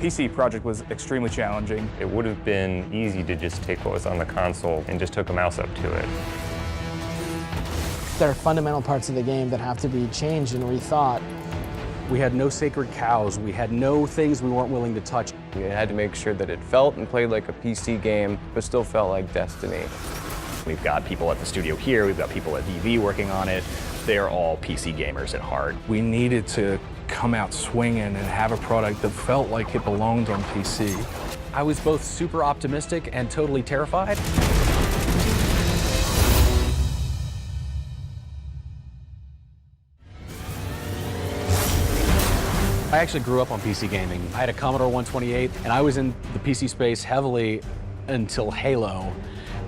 PC project was extremely challenging. It would have been easy to just take what was on the console and just hook a mouse up to it. There are fundamental parts of the game that have to be changed and rethought. We had no sacred cows. We had no things we weren't willing to touch. We had to make sure that it felt and played like a PC game, but still felt like Destiny. We've got people at the studio here, we've got people at VV working on it. They're all PC gamers at heart. We needed to come out swinging and have a product that felt like it belonged on PC. I was both super optimistic and totally terrified. I actually grew up on PC gaming. I had a Commodore 128, and I was in the PC space heavily until Halo.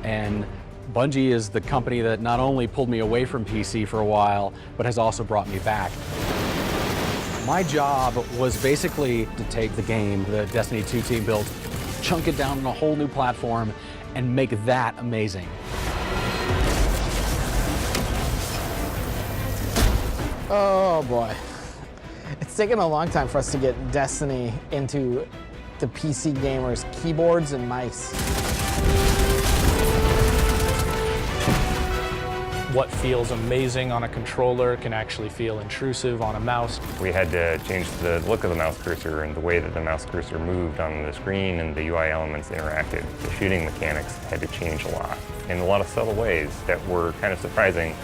And Bungie is the company that not only pulled me away from PC for a while, but has also brought me back. My job was basically to take the game the Destiny 2 team built, chunk it down on a whole new platform, and make that amazing. Oh boy. It's taken a long time for us to get Destiny into the PC gamers' keyboards and mice. What feels amazing on a controller can actually feel intrusive on a mouse. We had to change the look of the mouse cursor and the way that the mouse cursor moved on the screen and the UI elements interacted. The shooting mechanics had to change a lot in a lot of subtle ways that were kind of surprising.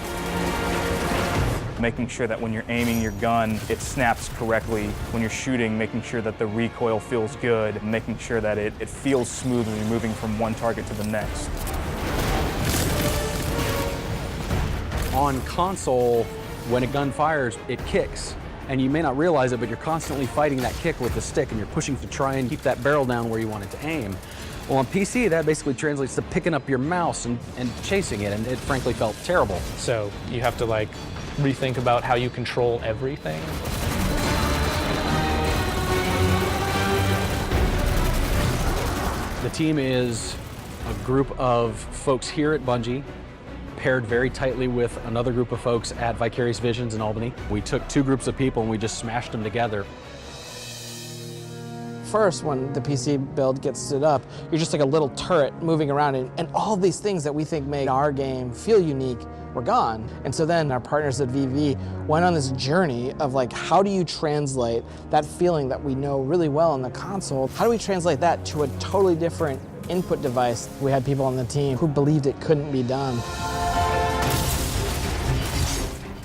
Making sure that when you're aiming your gun, it snaps correctly. When you're shooting, making sure that the recoil feels good, making sure that it feels smooth when you're moving from one target to the next. On console, when a gun fires, it kicks. And you may not realize it, but you're constantly fighting that kick with the stick and you're pushing to try and keep that barrel down where you want it to aim. Well, on PC, that basically translates to picking up your mouse and chasing it, and it frankly felt terrible. So you have to rethink about how you control everything. The team is a group of folks here at Bungie, paired very tightly with another group of folks at Vicarious Visions in Albany. We took two groups of people and we just smashed them together. First, when the PC build gets stood up, you're just like a little turret moving around, and all these things that we think make our game feel unique were gone. And so then our partners at VV went on this journey of how do you translate that feeling that we know really well on the console? How do we translate that to a totally different input device? We had people on the team who believed it couldn't be done.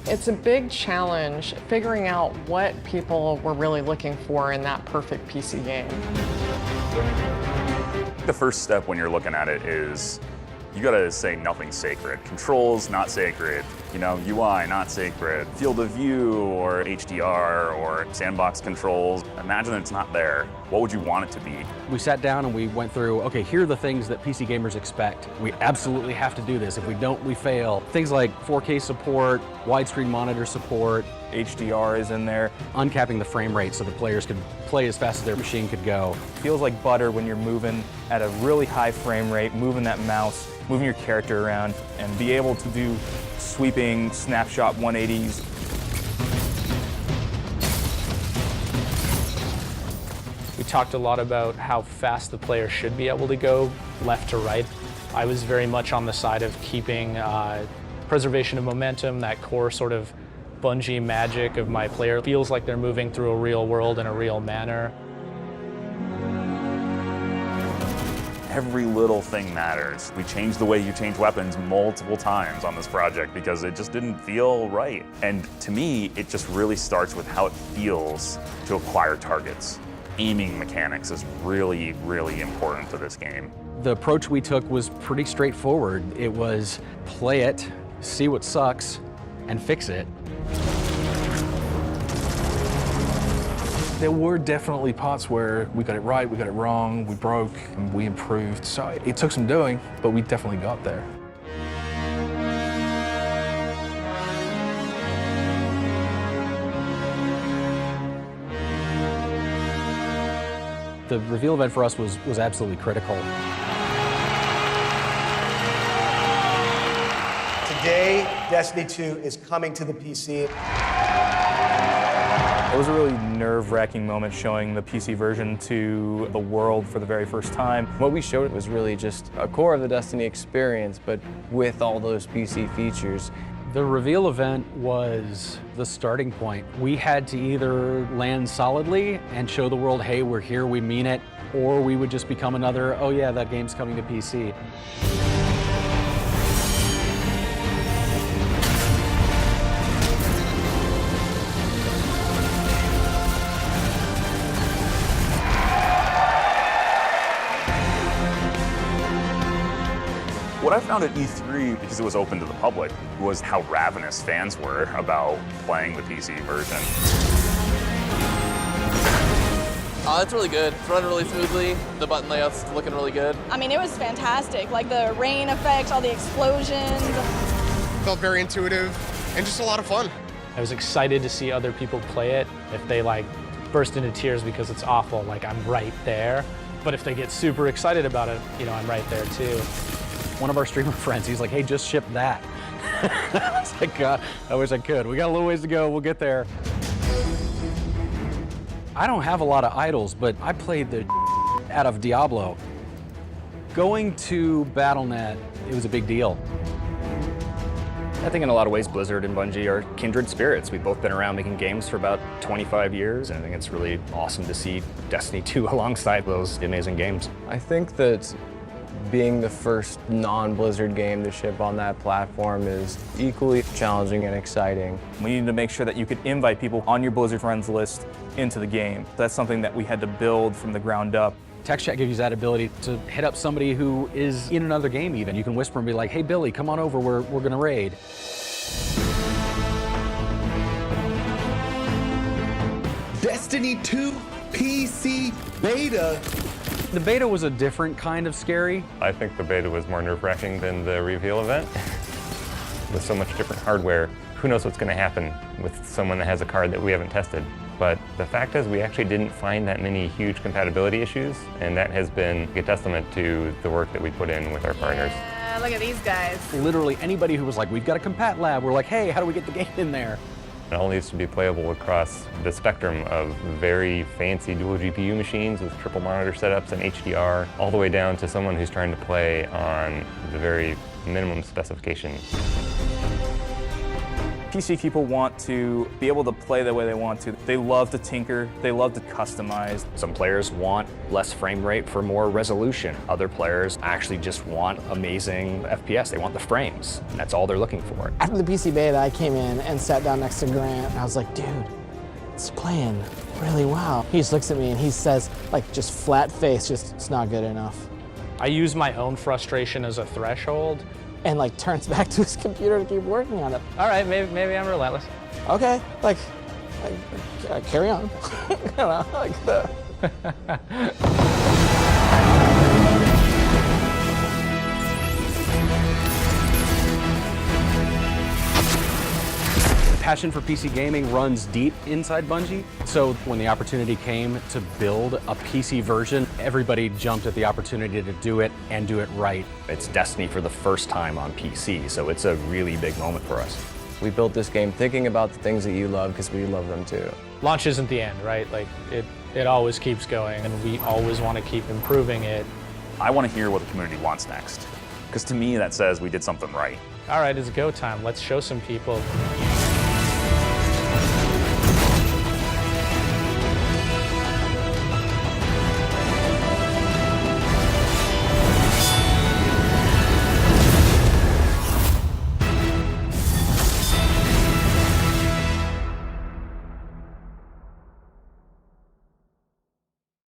It's a big challenge figuring out what people were really looking for in that perfect PC game. The first step when you're looking at it is you gotta say nothing's sacred. Controls, not sacred. UI, not sacred. Field of view or HDR or sandbox controls. Imagine it's not there. What would you want it to be? We sat down and we went through, okay, here are the things that PC gamers expect. We absolutely have to do this. If we don't, we fail. Things like 4K support, widescreen monitor support. HDR is in there. Uncapping the frame rate so the players could play as fast as their machine could go. Feels like butter when you're moving at a really high frame rate, moving that mouse, moving your character around, and be able to do sweeping snapshot 180s. We talked a lot about how fast the player should be able to go left to right. I was very much on the side of keeping preservation of momentum, that core sort of Bungie magic of my player feels like they're moving through a real world in a real manner. Every little thing matters. We changed the way you change weapons multiple times on this project because it just didn't feel right. And to me, it just really starts with how it feels to acquire targets. Aiming mechanics is really, really important to this game. The approach we took was pretty straightforward. It was play it, see what sucks, and fix it. There were definitely parts where we got it right, we got it wrong, we broke, and we improved. So it took some doing, but we definitely got there. The reveal event for us was absolutely critical. Today, Destiny 2 is coming to the PC. It was a really nerve-wracking moment showing the PC version to the world for the very first time. What we showed was really just a core of the Destiny experience, but with all those PC features. The reveal event was the starting point. We had to either land solidly and show the world, hey, we're here, we mean it, or we would just become another, oh yeah, that game's coming to PC. What I found at E3, because it was open to the public, was how ravenous fans were about playing the PC version. It's really good. It's running really smoothly. The button layout's looking really good. I mean, it was fantastic. Like the rain effect, all the explosions. Felt very intuitive and just a lot of fun. I was excited to see other people play it. If they like burst into tears because it's awful, like I'm right there. But if they get super excited about it, you know, I'm right there too. One of our streamer friends, he's like, hey, just ship that. I was like, God, I wish I could. We got a little ways to go, we'll get there. I don't have a lot of idols, but I played the out of Diablo. Going to Battle.net, it was a big deal. I think in a lot of ways, Blizzard and Bungie are kindred spirits. We've both been around making games for about 25 years, and I think it's really awesome to see Destiny 2 alongside those amazing games. I think that being the first non-Blizzard game to ship on that platform is equally challenging and exciting. We needed to make sure that you could invite people on your Blizzard friends list into the game. That's something that we had to build from the ground up. Text chat gives you that ability to hit up somebody who is in another game even. You can whisper and be like, hey Billy, come on over, we're gonna raid. Destiny 2 PC Beta. The beta was a different kind of scary. I think the beta was more nerve-wracking than the reveal event. With so much different hardware, who knows what's going to happen with someone that has a card that we haven't tested. But the fact is we actually didn't find that many huge compatibility issues, and that has been a testament to the work that we put in with our partners. Look at these guys. Literally anybody who was like, we've got a compat lab, we're like, hey, how do we get the game in there? It all needs to be playable across the spectrum of very fancy dual GPU machines with triple monitor setups and HDR, all the way down to someone who's trying to play on the very minimum specification. PC people want to be able to play the way they want to. They love to tinker, they love to customize. Some players want less frame rate for more resolution. Other players actually just want amazing FPS. They want the frames, and that's all they're looking for. After the PC beta, I came in and sat down next to Grant, and I was like, dude, it's playing really well. He just looks at me and he says, like, just flat face, just, it's not good enough. I use my own frustration as a threshold. And like turns back to his computer to keep working on it. All right, maybe I'm relentless. Okay, like carry on. You know, like the... Passion for PC gaming runs deep inside Bungie. So when the opportunity came to build a PC version, everybody jumped at the opportunity to do it and do it right. It's Destiny for the first time on PC, so it's a really big moment for us. We built this game thinking about the things that you love because we love them too. Launch isn't the end, right? Like it always keeps going, and we always want to keep improving it. I want to hear what the community wants next, because to me that says we did something right. All right, it's go time. Let's show some people.